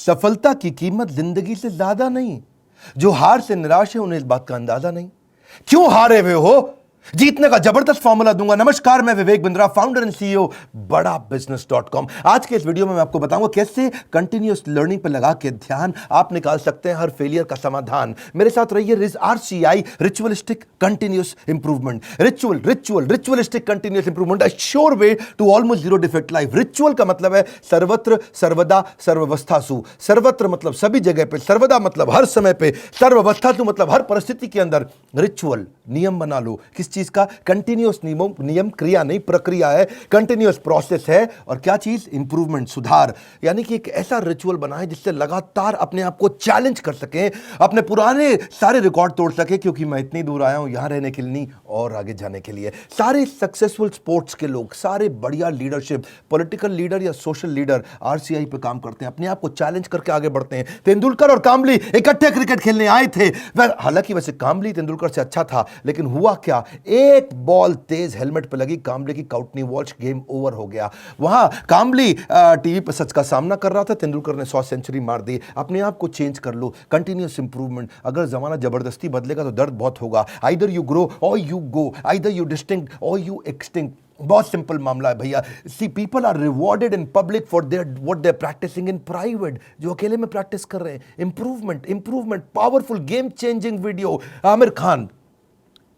सफलता की कीमत जिंदगी से ज्यादा नहीं। जो हार से निराश है उन्हें इस बात का अंदाजा नहीं। क्यों हारे हुए हो, जीतने का जबरदस्त फॉर्मूला दूंगा। नमस्कार, मैं Vivek Bindra, founder and CEO बड़ा बिजनेस.com। आज के इस वीडियो में मैं आपको बताऊंगा कैसे कंटिन्यूअस लर्निंग पर लगा के ध्यान आप निकाल सकते हैं हर फेलियर का समाधान। मेरे साथ रहिए। RCI, ritualistic continuous improvement. Ritualistic continuous improvement, a sure way to almost zero defect life. Ritual का मतलब है सर्वत्र, सर्वदा, सर्वावस्थासु। सर्वत्र मतलब सभी जगह पे, सर्वदा मतलब हर समय पे, सर्वावस्थासु मतलब हर परिस्थिति के अंदर। रिचुअल नियम बना लो। किस चीज का? कंटिन्यूअस नियम क्रिया नहीं, प्रक्रिया है, कंटिन्यूअस प्रोसेस है। और क्या चीज? इंप्रूवमेंट, सुधार। यानी कि एक ऐसा रिचुअल बनाए जिससे लगातार अपने आप को चैलेंज कर सके, अपने पुराने सारे रिकॉर्ड तोड़ सके। क्योंकि मैं इतनी दूर आया हूं यहां रहने के लिए नहीं, और आगे जाने के लिए। सारे सक्सेसफुल स्पोर्ट्स के लोग, सारे बढ़िया लीडरशिप, पॉलिटिकल लीडर या सोशल लीडर RCI पे काम करते हैं, अपने आप को चैलेंज करके आगे बढ़ते हैं। तेंदुलकर और कांबली इकट्ठे क्रिकेट खेलने आए थे। हालांकि वैसे कांबली तेंदुलकर से अच्छा था, लेकिन हुआ क्या? एक बॉल तेज हेलमेट पे लगी, कांबले की काउटनी वॉच, गेम ओवर हो गया। वहां कांबली टीवी पर सच का सामना कर रहा था, तेंदुलकर ने 100 सेंचुरी मार दी। अपने आप को चेंज कर लो, कंटिन्यूअस इंप्रूवमेंट। अगर जमाना जबरदस्ती बदलेगा तो दर्द बहुत होगा। Either you grow or you go, either you distinct or you extinct. बहुत सिंपल मामला है भैया। See people are rewarded in public for their what they are practicing in private. जो अकेले में प्रैक्टिस कर रहे हैं, improvement, powerful game changing video. Aamir Khan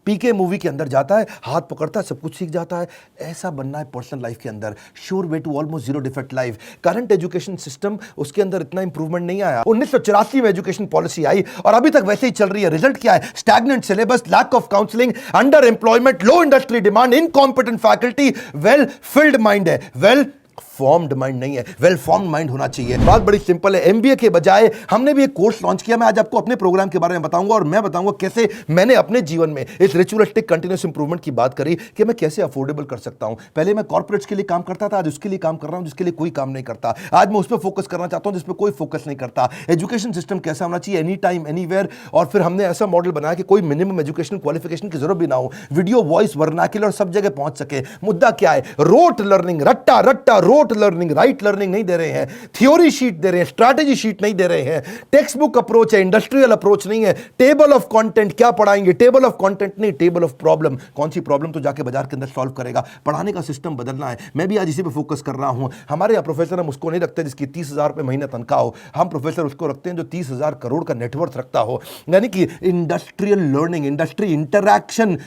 PK movie के अंदर जाता है, हाथ पकड़ता है, सब कुछ सीख जाता है। ऐसा बनना है पर्सनल लाइफ के अंदर। Sure way to almost zero defect life. Current education system, उसके अंदर इतना इंप्रूवमेंट नहीं आया। 1984 में एजुकेशन पॉलिसी आई और अभी तक वैसे ही चल रही है। रिजल्ट क्या है? Stagnant syllabus, lack of counselling, under employment, low industry demand, incompetent faculty. Well filled mind है, वेल फॉर्म्ड माइंड नहीं है। वेल फॉर्म्ड माइंड होना चाहिए। बात बड़ी सिंपल है। MBA के बजाय हमने भी एक कोर्स लॉन्च किया। मैं आज आपको अपने प्रोग्राम के बारे में बताऊंगा और मैं बताऊंगा कैसे मैंने अपने जीवन में इस रिचुअलिस्टिक कंटिन्यूअस इंप्रूवमेंट की बात करी कि मैं कैसे अफोर्डेबल कर सकता हूं। पहले मैं कॉर्पोरेट्स के लिए काम करता था, आज उसके लिए काम कर रहा हूं जिसके लिए कोई काम नहीं करता। आज मैं उस पर फोकस करना चाहता हूं जिस पर कोई फोकस नहीं करता। एजुकेशन सिस्टम कैसा होना चाहिए? Any time anywhere. और फिर हमने ऐसा मॉडल बनाया कि कोई मिनिमम एजुकेशन क्वालिफिकेशन की जरूरत भी ना हो। वीडियो, वॉइस, वर्नाक्युलर सब जगह पहुंच सके। मुद्दा क्या है? रोट लर्निंग, रट्टा रट्टा रोट लर्निंग, राइट लर्निंग नहीं दे रहे हैं। थ्योरी शीट दे रहे हैं, स्ट्रैटेजी शीट नहीं दे रहे हैं। टेक्स्ट बुक अप्रोच है, इंडस्ट्रियल अप्रोच नहीं है। टेबल ऑफ कंटेंट क्या पढ़ाएंगे? टेबल ऑफ कंटेंट नहीं, टेबल ऑफ प्रॉब्लम। कौन सी प्रॉब्लम तो जाके बाजार के अंदर सॉल्व करेगा। पढ़ाने का सिस्टम बदलना है। मैं भी आज इसी पे फोकस कर रहा हूं। हमारे यहाँ प्रोफेसर हम उसको नहीं रखते जिसकी 30,000 रुपए महीने तनख्वाह हो। हम प्रोफेसर उसको रखते हैं जो 30,000 करोड़ का नेटवर्थ रखता हो। यानी कि industrial learning, industry interaction.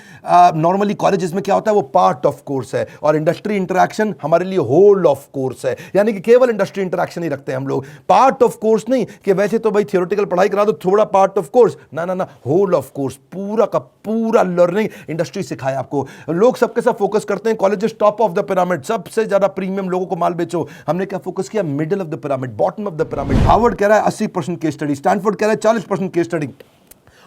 Normally colleges में क्या होता है? वो पार्ट ऑफ कोर्स है, और इंडस्ट्री इंटरैक्शन हमारे लिए होल ऑफ कोर्स है। यानी कि केवल इंडस्ट्री इंटरैक्शन ही रखते हैं हम लोग। पार्ट ऑफ कोर्स नहीं कि वैसे तो भाई थियोरेटिकल पढ़ाई करा दो, थोड़ा पार्ट ऑफ कोर्स। ना, होल ऑफ कोर्स, पूरा का पूरा लर्निंग इंडस्ट्री सिखाए आपको। लोग सबके साथ फोकस करते हैं colleges top of the pyramid, सबसे ज्यादा प्रीमियम लोगों को माल बेचो। हमने क्या फोकस किया? Middle of the pyramid, bottom of the pyramid. Harvard कह रहा है 80% केस स्टडी, स्टैनफोर्ड कह रहा है 40% केस स्टडी।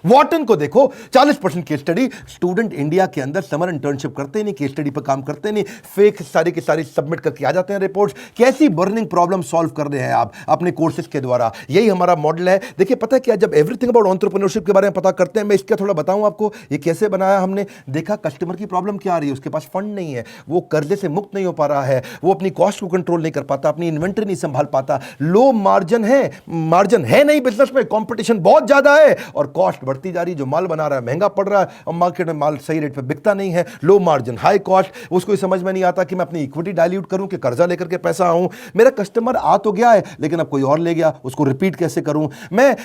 वॉटन को देखो 40% केस स्टडी। स्टूडेंट इंडिया के अंदर समर इंटर्नशिप करते नहीं, केस स्टडी पर काम करते नहीं, फेक सारी की सारी सबमिट करके आ जाते हैं रिपोर्ट्स। कैसी बर्निंग प्रॉब्लम सॉल्व कर रहे हैं आप अपने कोर्सेज के द्वारा? यही हमारा मॉडल है। देखिए पता है क्या, जब एवरीथिंग अबाउट एंटरप्रेन्योरशिप के बारे में पता करते हैं, मैं इसका थोड़ा बताऊं आपको ये कैसे बनाया हमने। देखा कस्टमर की प्रॉब्लम क्या आ रही है, उसके पास फंड नहीं है, वो कर्जे से मुक्त नहीं हो पा रहा है, वो अपनी कॉस्ट को कंट्रोल नहीं कर पाता, अपनी इन्वेंटरी नहीं संभाल पाता, लो मार्जिन है नहीं बिजनेस में, कॉम्पिटिशन बहुत ज्यादा है और कॉस्ट बढ़ती जा रही है। जो माल बना रहा है महंगा पड़ रहा है और मार्केट में माल सही रेट पे बिकता नहीं है। Low margin, high cost. उसको समझ में नहीं आता कि मैं अपनी इक्विटी डाइल्यूट करूं कि कर्जा लेकर के पैसा आऊं। मेरा कस्टमर आ तो गया है लेकिन अब कोई और ले गया, उसको रिपीट कैसे करूं। मैं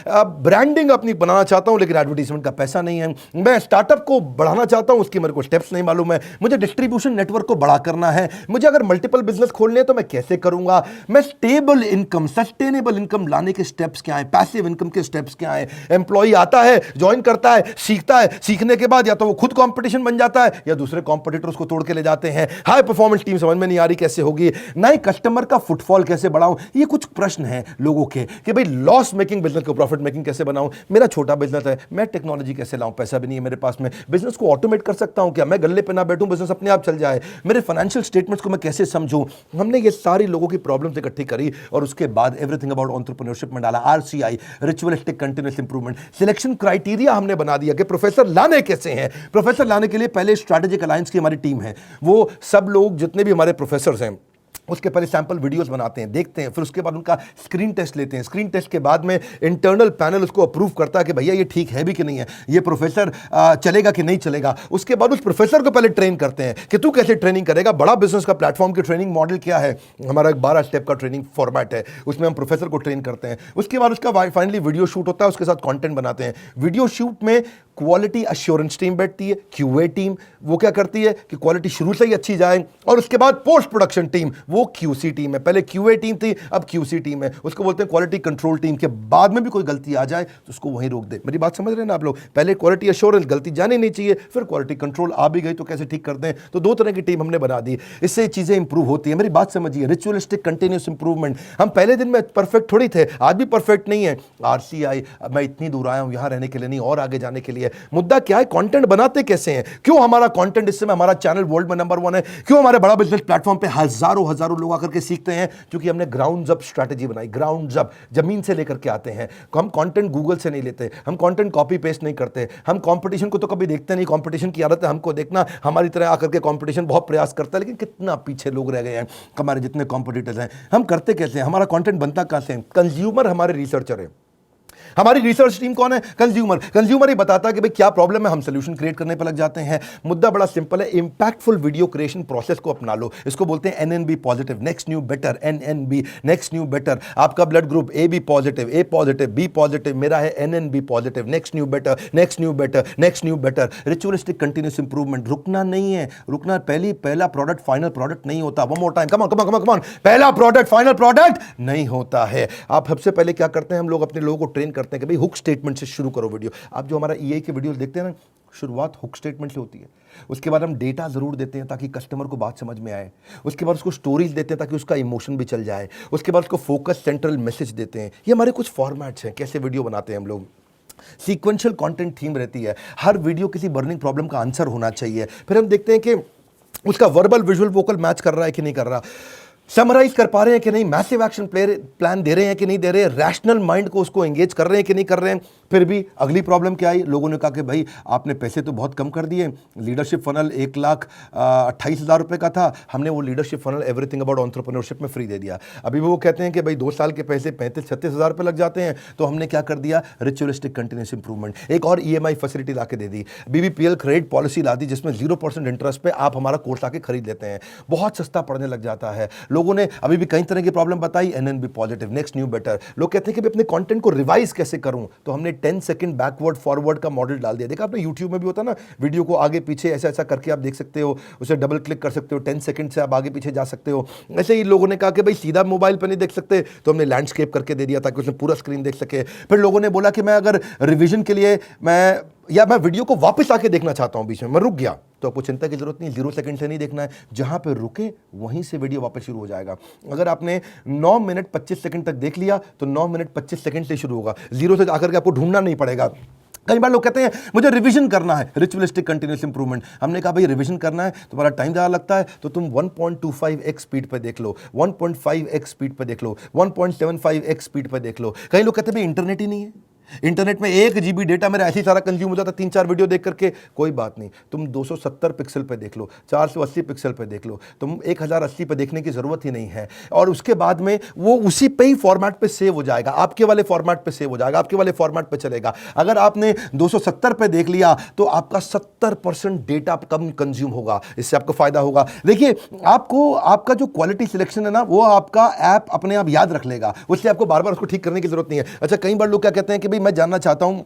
ब्रांडिंग अपनी बनाना चाहता हूं लेकिन एडवर्टाइजमेंट का पैसा नहीं है। मैं स्टार्टअप को बढ़ाना चाहता हूं, उसकी मेरे को स्टेप्स नहीं मालूम है। मुझे डिस्ट्रीब्यूशन नेटवर्क को बड़ा करना है। मुझे अगर मल्टीपल बिजनेस खोलने हैं तो मैं कैसे करूंगा। मैं स्टेबल इनकम, सस्टेनेबल इनकम लाने के स्टेप्स क्या है, पैसिव इनकम के स्टेप्स क्या है। एम्प्लॉय आता है, ज्वाइन करता है, सीखता है, सीखने के बाद या तो वो खुद कंपटीशन बन जाता है या दूसरे कॉम्पिटिटर्स को तोड़ के ले जाते हैं। हाई परफॉर्मेंस टीम समझ में नहीं आ रही कैसे होगी। नए कस्टमर का फुटफॉल कैसे बढ़ाऊं। ये कुछ प्रश्न हैं लोगों के कि भाई लॉस मेकिंग बिजनेस को प्रॉफिट मेकिंग कैसे बनाऊं। मेरा छोटा बिजनेस है, मैं टेक्नोलॉजी कैसे लाऊं, पैसा भी नहीं है मेरे पास में। बिजनेस को ऑटोमेट कर सकता हूं क्या? मैं गल्ले पे ना बैठूं, बिजनेस अपने आप चल जाए। मेरे फाइनेंशियल स्टेटमेंट्स को मैं कैसे समझूं। हमने ये सारी लोगों की प्रॉब्लम्स इकट्ठी करी और उसके बाद एवरीथिंग अबाउट एंटरप्रेन्योरशिप में डाला। RCI, ritualistic continuous improvement. Selection criteria हमने बना दिया कि प्रोफेसर लाने कैसे हैं। प्रोफेसर लाने के लिए पहले स्ट्रैटेजिक अलायंस की हमारी टीम है। वो सब लोग जितने भी हमारे प्रोफेसर हैं उसके पहले सैंपल वीडियोस बनाते हैं, देखते हैं, फिर उसके बाद उनका स्क्रीन टेस्ट लेते हैं। स्क्रीन टेस्ट के बाद में इंटरनल पैनल उसको अप्रूव करता है कि भैया ये ठीक है भी कि नहीं है, ये प्रोफेसर चलेगा कि नहीं चलेगा। उसके बाद उस प्रोफेसर को पहले ट्रेन करते हैं कि तू कैसे ट्रेनिंग करेगा। बड़ा बिजनेस का प्लेटफॉर्म की ट्रेनिंग मॉडल क्या है, हमारा एक 12 स्टेप का ट्रेनिंग फॉर्मेट है, उसमें हम प्रोफेसर को ट्रेन करते हैं। उसके बाद उसका फाइनली वीडियो शूट होता है, उसके साथ कंटेंट बनाते हैं। वीडियो शूट में क्वालिटी अश्योरेंस टीम बैठती है, क्यूए टीम, वो क्या करती है कि क्वालिटी शुरू से ही अच्छी जाए, और उसके बाद पोस्ट प्रोडक्शन टीम, वो क्यूसी टीम है। पहले क्यूए टीम थी, अब क्यूसी टीम है, उसको बोलते हैं क्वालिटी कंट्रोल टीम। के बाद में भी कोई गलती आ जाए तो उसको वहीं रोक दे। मेरी बात समझ रहे हैं ना आप लोग? पहले क्वालिटी अश्योरेंस, गलती जानी नहीं चाहिए, फिर क्वालिटी कंट्रोल आ भी गई तो कैसे ठीक करते हैं। तो दो तरह की टीम हमने बना दी, इससे चीजें इंप्रूव होती है। मेरी बात समझिए, रिचुअलिस्टिक कंटिन्यूस इंप्रूवमेंट। हम पहले दिन में परफेक्ट थोड़ी थे, आज भी परफेक्ट नहीं है। आरसीआई, मैं इतनी दूर आया हूं यहां रहने के लिए नहीं, और आगे जाने के लिए। मुद्दा क्या है, कंटेंट बनाते कैसे हैं? क्यों हमारा कंटेंट, इससे हमारा चैनल वर्ल्ड में नंबर 1 है? क्यों हमारे बड़ा बिजनेस प्लेटफॉर्म पे हजारों लोग आकर के सीखते हैं? क्योंकि हमने ग्राउंड अप स्ट्रैटेजी बनाई। ग्राउंड अप, जमीन से लेकर के आते हैं। हम कंटेंट गूगल से नहीं लेते, हम कंटेंट कॉपी पेस्ट नहीं करते, हम कंपटीशन को तो कभी देखते नहीं। कंपटीशन की आदत है हमको देखना, हमारी तरह आकर के कंपटीशन बहुत प्रयास करता है, लेकिन कितना पीछे लोग रह गए हैं हमारे जितने कॉम्पिटिटर्स हैं। हम करते कैसे हैं, हमारा कंटेंट बनता कहां से है? कंज्यूमर हमारे रिसर्चर है। हमारी रिसर्च टीम कौन है? कंज्यूमर। कंज्यूमर ही बताता है कि भाई क्या प्रॉब्लम है, हम सोल्यूशन क्रिएट करने पर लग जाते हैं। मुद्दा बड़ा सिंपल है, इंपैक्टफुल वीडियो क्रिएशन प्रोसेस को अपना लो। इसको बोलते हैं NNB positive, next new better. NNB, next new better. आपका blood group A B positive, A positive, B positive, मेरा है NNB positive. Next new better, next new better, next new better. Ritualistic continuous improvement. रुकना नहीं है, रुकना। पहला product final product नहीं होता। One more time, come on come on come on. पहला प्रोडक्ट फाइनल प्रोडक्ट नहीं होता है। आप सबसे पहले क्या करते हैं, हम लोग अपने लोगों को ट्रेन करते हैं कि भाई हुक स्टेटमेंट से शुरू करो वीडियो। आप जो हमारा ईआई के वीडियोस देखते हैं ना, शुरुआत हुक स्टेटमेंट से होती है। उसके बाद हम डेटा जरूर देते हैं ताकि कस्टमर को बात समझ में आए। उसके बाद उसको स्टोरीज देते हैं ताकि उसका इमोशन भी चल जाए। उसके बाद उसको फोकस सेंट्रल मैसेज देते हैं। ये हमारे कुछ फॉर्मेट्स हैं कैसे वीडियो बनाते हैं हम लोग। सीक्वेंशियल कंटेंट थीम रहती है, हर वीडियो किसी बर्निंग प्रॉब्लम का आंसर होना चाहिए। फिर हम देखते हैं कि उसका वर्बल विजुअल वोकल मैच कर रहा है कि नहीं कर रहा, समराइज कर पा रहे हैं कि नहीं, मैसिव एक्शन प्लान दे रहे हैं कि नहीं दे रहे हैं, रैशनल माइंड को उसको एंगेज कर रहे हैं कि नहीं कर रहे हैं। फिर भी अगली प्रॉब्लम क्या आई, लोगों ने कहा कि भाई आपने पैसे तो बहुत कम कर दिए, लीडरशिप फनल 1,28,000 रुपये का था, हमने वो leadership funnel everything about entrepreneurship में फ्री दे दिया। अभी वो कहते हैं कि भाई 2 साल के पैसे 35-36 हज़ार रुपये लग जाते हैं। तो हमने क्या कर दिया, रिचुअलिस्टिक कंटिन्यूस इंप्रूवमेंट। एक और ईएमआई फैसिलिटी ला के दे दी, बीबीपीएल क्रेडिट पॉलिसी ला दी, जिसमें 0% इंटरेस्ट पे आप हमारा कोर्स आके खरीद लेते हैं। बहुत सस्ता पड़ने लग जाता है। लोगों ने अभी भी कई तरह की प्रॉब्लम बताई, NNB positive, next new better. लोग कहते हैं कि अपने कंटेंट को रिवाइज कैसे करूं, तो हमने 10 सेकंड बैकवर्ड फॉरवर्ड का मॉडल डाल दिया। देखा आपने यूट्यूब में भी होता है ना, वीडियो को आगे पीछे ऐसा ऐसा करके आप देख सकते हो, उसे डबल क्लिक कर सकते हो, 10 सेकंड से आप आगे पीछे जा सकते हो। ऐसे ही लोगों ने कहा कि भाई सीधा मोबाइल पर नहीं देख सकते, तो हमने लैंडस्केप करके दे दिया ताकि उसमें पूरा स्क्रीन देख सके। फिर लोगों ने बोला कि मैं अगर रिविजन के लिए मैं वीडियो को वापस आके देखना चाहता हूं, बीच में मैं रुक गया, तो आपको चिंता की जरूरत नहीं, 0 सेकंड से नहीं देखना है, जहां पे रुके वहीं से वीडियो वापस शुरू हो जाएगा। अगर आपने 9 मिनट 25 सेकंड तक देख लिया तो 9 मिनट 25 सेकंड से शुरू होगा, 0 से आकर के आपको ढूंढना नहीं पड़ेगा। कई बार लोग कहते हैं मुझे रिवीजन करना है, रिचुअलिस्टिक कंटिन्यूस इंप्रूवमेंट। हमने कहा भाई रिवीजन करना है, तुम्हारा टाइम ज़्यादा लगता है तो तुम 1.25x स्पीड पे देख लो, 1.5x स्पीड पे देख लो, 1.75x स्पीड पे देख लो। कई लोग कहते हैं भाई इंटरनेट ही नहीं है, इंटरनेट में 1 GB डेटा मेरा ऐसे ही सारा कंज्यूम हो जाता है 3-4 वीडियो देख करके। कोई बात नहीं, तुम 270 पिक्सल पे देख लो, 480 पिक्सल पे देख लो, तुम 1080 पे देखने की जरूरत ही नहीं है। और उसके बाद में वो उसी पे ही फॉर्मेट पे सेव हो जाएगा, आपके वाले फॉर्मेट पे सेव हो जाएगा, आपके वाले फॉर्मेट पे चलेगा। अगर आपने 270 पे देख लिया तो आपका 70% डेटा कम कंज्यूम होगा, इससे आपको फायदा होगा। देखिए आपको आपका जो क्वालिटी सिलेक्शन है ना, वो आपका ऐप अपने आप याद रख लेगा, उससे आपको बार बार उसको ठीक करने की जरूरत नहीं है। अच्छा, कई बार लोग क्या कहते हैं कि मैं जानना चाहता हूं,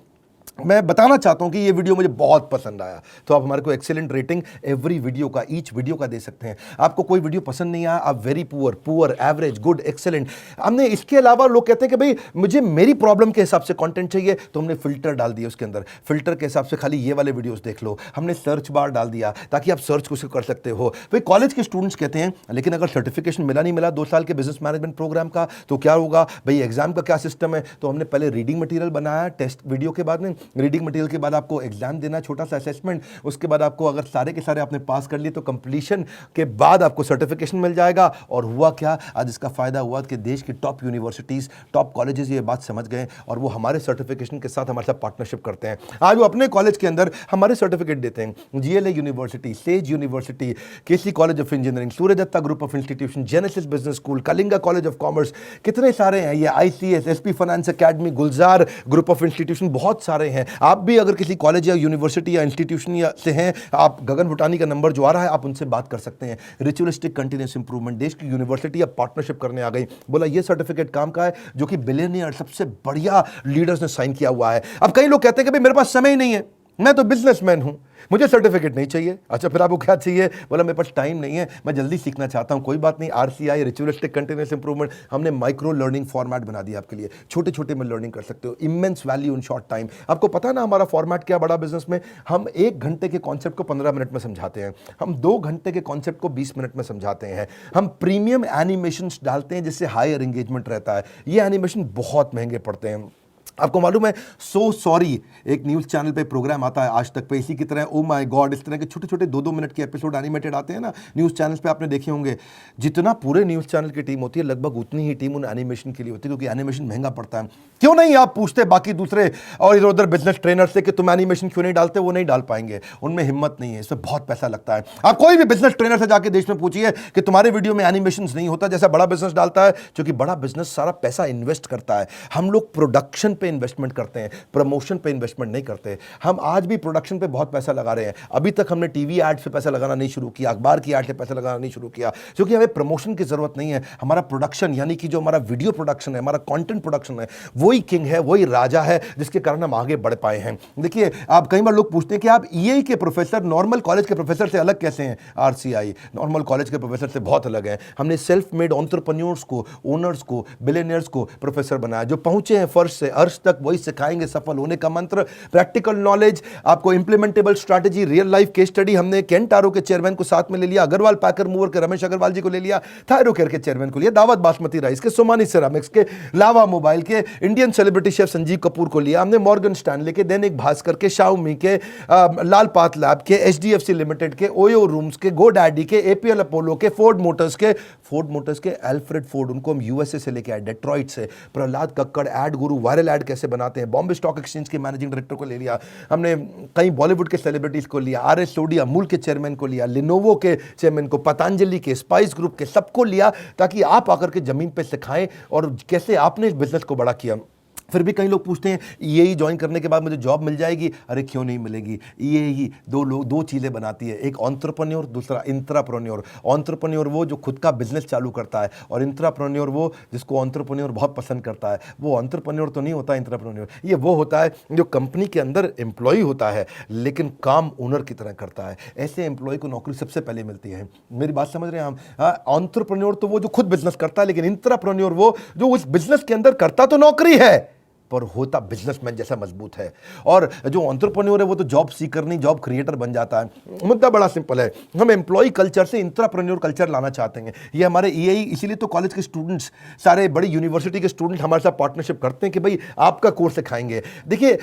मैं बताना चाहता हूं कि ये वीडियो मुझे बहुत पसंद आया, तो आप हमारे को एक्सीलेंट रेटिंग एवरी वीडियो का, ईच वीडियो का दे सकते हैं। आपको कोई वीडियो पसंद नहीं आया, आप very poor, poor, average, good, excellent. हमने इसके अलावा लोग कहते हैं कि भाई मुझे मेरी प्रॉब्लम के हिसाब से कंटेंट चाहिए, तो हमने फिल्टर डाल दिया उसके अंदर, फिल्टर के हिसाब से खाली ये वाले वीडियोस देख लो। हमने सर्च बार डाल दिया ताकि आप सर्च को कर सकते हो। भाई कॉलेज के स्टूडेंट्स कहते हैं लेकिन अगर सर्टिफिकेशन मिला नहीं मिला 2 साल के बिजनेस मैनेजमेंट प्रोग्राम का, तो क्या होगा भाई, एग्जाम का क्या सिस्टम है? तो हमने पहले रीडिंग मटेरियल बनाया टेस्ट वीडियो के बाद में, रीडिंग मटेरियल के बाद आपको एग्जाम देना, छोटा सा असेसमेंट, उसके बाद आपको अगर सारे के सारे आपने पास कर लिए तो कंप्लीशन के बाद आपको सर्टिफिकेशन मिल जाएगा। और हुआ क्या, आज इसका फायदा हुआ कि देश की टॉप यूनिवर्सिटीज, टॉप कॉलेजेस ये बात समझ गए और वो हमारे सर्टिफिकेशन के साथ हमारे साथ पार्टनरशिप करते हैं। आज वो अपने कॉलेज के अंदर हमारे सर्टिफिकेट देते हैं। GLA university, Sage university, KC college of engineering, Surya Datta group of institution, Genesis business school, Kalinga college of commerce, कितने सारे हैं ये, ICS, SP finance academy, Gulzar group of institution, बहुत सारे हैं। आप भी अगर किसी कॉलेज या यूनिवर्सिटी या इंस्टीट्यूशन या से हैं, आप गगन भुटानी का नंबर जो आ रहा है आप उनसे बात कर सकते हैं। रिचुअलिस्टिक कंटिन्यूस इंप्रूवमेंट, देश की यूनिवर्सिटी अब पार्टनरशिप करने आ गई। बोला ये सर्टिफिकेट काम का है जो कि बिलियनियर सबसे बढ़िया लीडर्स ने साइन किया हुआ है। अब कई लोग कहते हैं कि भाई मेरे पास समय ही नहीं है, मैं तो बिजनेसमैन हूं, मुझे सर्टिफिकेट नहीं चाहिए। अच्छा फिर आपको क्या चाहिए? बोला मेरे पास टाइम नहीं है, मैं जल्दी सीखना चाहता हूं। कोई बात नहीं, RCI रिचुअलिस्टिक कंटिन्यूअस इंप्रूवमेंट हमने माइक्रो लर्निंग फॉर्मेट बना दिया आपके लिए। छोटे छोटे में लर्निंग कर सकते हो, immense value in short time. आपको पता ना हमारा फॉर्मेट क्या बड़ा बिजनेस में, हम 1 घंटे के कॉन्सेप्ट को 15 मिनट में समझाते हैं, हम 2 घंटे के कॉन्सेप्ट को 20 मिनट में समझाते हैं, हम प्रीमियम एनिमेशन डालते हैं जिससे हायर एंगेजमेंट रहता है। ये एनिमेशन बहुत महंगे पड़ते हैं। आपको मालूम है सो सॉरी एक न्यूज़ चैनल पे प्रोग्राम आता है आज तक पे, इसी की तरह ओ माय गॉड, इस तरह के छोटे छोटे 2-2 मिनट के एपिसोड एनिमेटेड आते हैं ना न्यूज़ चैनल्स पे, आपने देखे होंगे। जितना पूरे न्यूज़ चैनल की टीम होती है लगभग उतनी ही टीम उन एनिमेशन के लिए होती है, क्योंकि एनिमेशन महंगा पड़ता है। क्यों नहीं आप पूछते बाकी दूसरे और इधर उधर बिजनेस ट्रेनर से कि तुम एनिमेशन क्यों नहीं डालते, वो नहीं डाल पाएंगे, उनमें हिम्मत नहीं है, इसमें बहुत पैसा लगता है। आप कोई भी बिजनेस ट्रेनर से जाके देश में पूछिए कि तुम्हारे वीडियो में एनिमेशन नहीं होता जैसा बड़ा बिजनेस डालता है, क्योंकि बड़ा बिजनेस सारा पैसा इन्वेस्ट करता है। हम लोग प्रोडक्शन पे इन्वेस्टमेंट करते हैं, प्रमोशन पे इन्वेस्टमेंट नहीं करते। हम आज भी प्रोडक्शन पे बहुत पैसा लगा रहे हैं। अभी तक हमने टीवी एड्स पे पैसा लगाना नहीं शुरू किया, अखबार की एड पे पैसा लगाना नहीं शुरू किया, क्योंकि हमें प्रमोशन की जरूरत नहीं है। हमारा प्रोडक्शन यानी कि जो हमारा वीडियो प्रोडक्शन है, हमारा कंटेंट प्रोडक्शन है, वही किंग है, वही राजा है, जिसके कारण हम आगे बढ़ पाए हैं। देखिए आप कई बार लोग पूछते हैं कि आप EI के प्रोफेसर नॉर्मल कॉलेज के प्रोफेसर से अलग कैसे हैं? RCI नॉर्मल कॉलेज के प्रोफेसर से बहुत अलग है। हमने सेल्फ मेड एंटरप्रेन्योर्स को, ओनर्स को, बिलियनियर्स को प्रोफेसर बनाया, जो पहुंचे हैं फर्श से अर्श तक, वही सिखाएंगे सफल होने का मंत्र, प्रैक्टिकल नॉलेज, आपको implementable strategy, real life case study. हमने केंटारो के चेयरमैन को साथ में ले लिया, अग्रवाल पैकर मूवर के रमेश अग्रवाल जी को ले लिया, थायरोकेयर के चेयरमैन को लिया, दावत बासमती राइस के, सोमानी सिरामिक्स के, लावा मोबाइल के, Indian celebrity chef Sanjeev Kapoor को लिया हमने, मॉर्गन स्टैनले के, दैनिक भास्कर के, शाओमी के, लाल पात लैब के, HDFC लिमिटेड के, ओयो रूम्स के, गो डैडी के, APL अपोलो के, फोर्ड मोटर्स के, एल्फ्रेड फोर्ड, उनको हम USA से लेके आए, डेट्रॉइट से, प्रहलाद कक्कड़, एड गुरु, वायरल एड कैसे बनाते हैं, बॉम्बे स्टॉक एक्सचेंज के मैनेजिंग डायरेक्टर को ले लिया हमने, कई बॉलीवुड के सेलिब्रिटीज को लिया, RS सोडी अमूल के चेयरमैन को लिया, लिनोवो के चेयरमैन को, पतंजलि के, स्पाइस ग्रुप के, सबको लिया ताकि आप आकर के जमीन पे सिखाएं और कैसे आपने इस बिजनेस को बड़ा किया। फिर भी कई लोग पूछते हैं EAE ज्वाइन करने के बाद मुझे जॉब मिल जाएगी? अरे क्यों नहीं मिलेगी। EAE दो चीज़ें बनाती है, एक एंटरप्रेन्योर, दूसरा इंट्राप्रेन्योर। एंटरप्रेन्योर वो जो खुद का बिजनेस चालू करता है, और इंट्राप्रेन्योर वो जिसको एंटरप्रेन्योर बहुत पसंद करता है। वो एंटरप्रेन्योर तो नहीं होता इंट्राप्रेन्योर, ये वो होता है जो कंपनी के अंदर एम्प्लॉय होता है लेकिन काम ओनर की तरह करता है। ऐसे एम्प्लॉय को नौकरी सबसे पहले मिलती है। मेरी बात समझ रहे हैं आप? एंटरप्रेन्योर तो वो जो खुद बिजनेस करता है, लेकिन इंट्राप्रेन्योर वो जो उस बिजनेस के अंदर करता तो नौकरी है पर होता बिजनेसमैन जैसा मजबूत है। और जो एंटरप्रेन्योर है वो तो जॉब सीकर नहीं जॉब क्रिएटर बन जाता है। मुद्दा बड़ा सिंपल है, हम एम्प्लॉय कल्चर से इंट्राप्रेन्योर कल्चर लाना चाहते हैं। ये हमारे EAE, इसीलिए तो कॉलेज के स्टूडेंट्स, सारे बड़ी यूनिवर्सिटी के स्टूडेंट हमारे साथ पार्टनरशिप करते हैं कि भाई आपका कोर्स सिखाएंगे। देखिए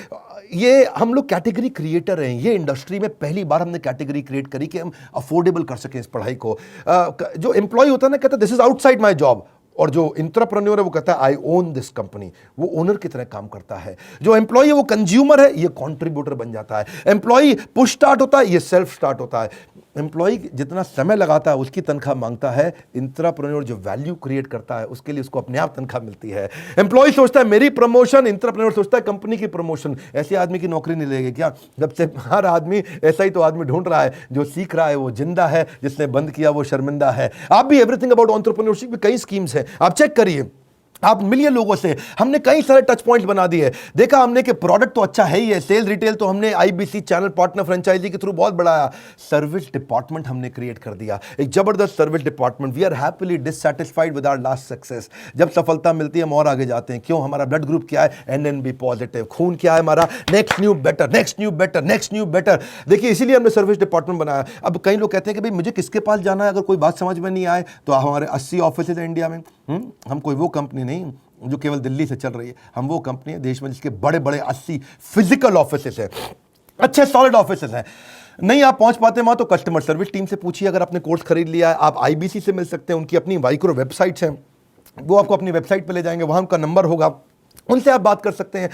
ये हम लोग कैटेगरी क्रिएटर हैं, ये इंडस्ट्री में पहली बार हमने कैटेगरी क्रिएट करी कि हम अफोर्डेबल कर सकें इस पढ़ाई को। जो एम्प्लॉय होता है ना, कहता है this is outside my job, और जो इंट्राप्रेन्योर है वो कहता है आई ओन दिस कंपनी, वो ओनर की तरह काम करता है। जो एम्प्लॉय है वो कंज्यूमर है, ये कंट्रीब्यूटर बन जाता है। एम्प्लॉय पुश स्टार्ट होता है, ये सेल्फ स्टार्ट होता है। एम्प्लॉय जितना समय लगाता है उसकी तनख्वाह मांगता है, इंट्राप्रेन्योर जो वैल्यू क्रिएट करता है उसके लिए उसको अपने आप तनख्वाह मिलती है। एम्प्लॉय सोचता है मेरी प्रमोशन, इंट्राप्रेन्योर सोचता है कंपनी की प्रमोशन। ऐसे आदमी की नौकरी नहीं लगेगी क्या? जब से हर आदमी ऐसा ही तो आदमी ढूंढ रहा है, जो सीख रहा है वो जिंदा है, जिसने बंद किया वो शर्मिंदा है। आप भी एवरीथिंग अबाउट एंटरप्रेन्योरशिप में कई स्कीम्स हैं, आप चेक करिए। आप मिलिए लोगों से, हमने कई सारे टच पॉइंट्स बना दिए। देखा हमने कि प्रोडक्ट तो अच्छा है ही है, सेल रिटेल तो हमने IBC चैनल पार्टनर फ्रेंचाइजी के थ्रू बहुत बढ़ाया। सर्विस डिपार्टमेंट हमने क्रिएट कर दिया, एक जबरदस्त service department. We are happily dissatisfied with our last success. जब सफलता मिलती है हम और आगे जाते हैं। क्यों? हमारा ब्लड ग्रुप क्या है? NNB positive. खून क्या है हमारा? Next new better, next new better, next new better. देखिए इसीलिए हमने सर्विस डिपार्टमेंट बनाया। अब कई लोग कहते हैं कि भाई मुझे किसके पास जाना है, अगर कोई बात समझ में नहीं आए तो हमारे 80 ऑफिस है इंडिया में। हम कोई वो कंपनी नहीं, जो केवल दिल्ली से चल रही है। हम वो कंपनी है देश में जिसके बड़े बड़े 80 फिजिकल ऑफिसेस हैं, अच्छे सॉलिड ऑफिसेस हैं। नहीं आप पहुंच पाते वहां तो कस्टमर सर्विस टीम से पूछिए। अगर आपने कोर्स खरीद लिया है, आप आईबीसी से मिल सकते हैं, उनकी अपनी माइक्रो वेबसाइट्स हैं, वो आपको अपनी वेबसाइट पे ले जाएंगे, वहां उनका नंबर होगा, उनसे आप बात कर सकते हैं।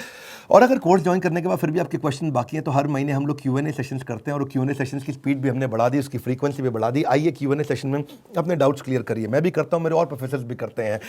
और अगर कोर्स ज्वाइन करने के बाद फिर भी आपके क्वेश्चन बाकी हैं तो हर महीने हम लोग Q&A सेशंस करते हैं, और Q&A सेशंस की स्पीड भी हमने बढ़ा दी, उसकी फ्रीक्वेंसी भी बढ़ा दी। आइए Q&A सेशन में अपने डाउट्स क्लियर करिए। मैं भी करता हूं, मेरे और प्रोफेसर्स भी करते हैं।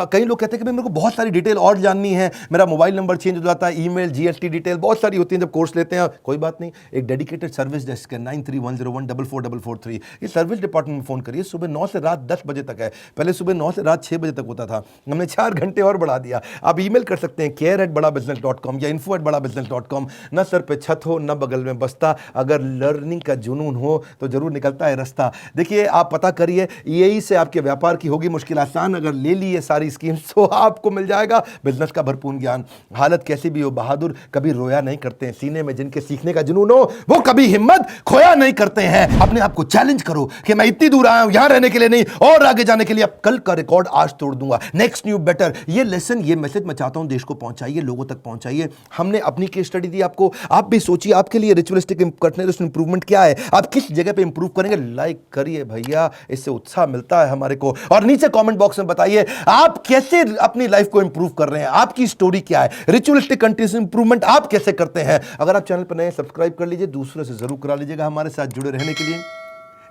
कई लोग कहते हैं कि भाई मेरे को बहुत सारी डिटेल और जाननी है, मेरा मोबाइल नंबर चेंज हो जाता है, ईमेल, GST डिटेल बहुत सारी होती है जब कोर्स लेते हैं। कोई बात नहीं, एक डेडिकेटेड सर्विस डेस्क है 9310144443। ये सर्विस डिपार्टमेंट में फ़ोन करिए। सुबह 9 से रात 10 बजे तक है, पहले सुबह 9 से रात 6 बजे तक होता था, हमने 4 घंटे और बढ़ा दिया। आप ईमेल कर सकते हैं care@badabusiness.com या info@badabusiness.com। न सर पे छत हो न बगल में बस्ता, अगर लर्निंग का जुनून हो तो जरूर निकलता है रास्ता। देखिए आप पता करिए, यही से आपके व्यापार की होगी मुश्किल आसान। अगर ले ली ये सारी स्कीम्स तो आपको मिल जाएगा बिजनेस का भरपूर ज्ञान। हालत कैसी भी हो, बहादुर कभी रोया नहीं करते हैं। सीने में जिनके सीखने का जुनून हो वो कभी हिम्मत खोया नहीं करते हैं। अपने आप को चैलेंज करो कि मैं इतनी दूर आया हूं यहां रहने के लिए नहीं, और आगे जाने के लिए। अब कल का रिकॉर्ड आज तोड़ दूंगा, नेक्स्ट न्यू बेटर। ये लेसन, ये मैसेज मैं चाहता हूं देश को पहुंचाइए, लोगों तक पहुंचाइए। हमने अपनी केस स्टडी दी आपको, आप भी सोचिए आपके लिए रिचुअलिस्टिक कंटीन्यूअस इंप्रूवमेंट क्या है, आप किस जगह पे इंप्रूव करेंगे। लाइक करिए भैया, इससे उत्साह मिलता है हमारे को। और नीचे कमेंट बॉक्स में बताइए आप कैसे अपनी लाइफ को इंप्रूव कर रहे हैं, आपकी स्टोरी क्या है, रिचुअलिस्टिक कंटीन्यूअस इंप्रूवमेंट आप कैसे करते हैं। अगर आप चैनल पर नए, सब्सक्राइब कर लीजिए, दूसरों से जरूर करा लीजिएगा। हमारे साथ जुड़े रहने के लिए,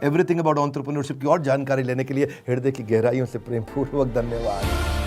एवरीथिंग अबाउट एंटरप्रेन्योरशिप की और जानकारी लेने के लिए हृदय की गहराइयों से प्रेमपूर्वक धन्यवाद।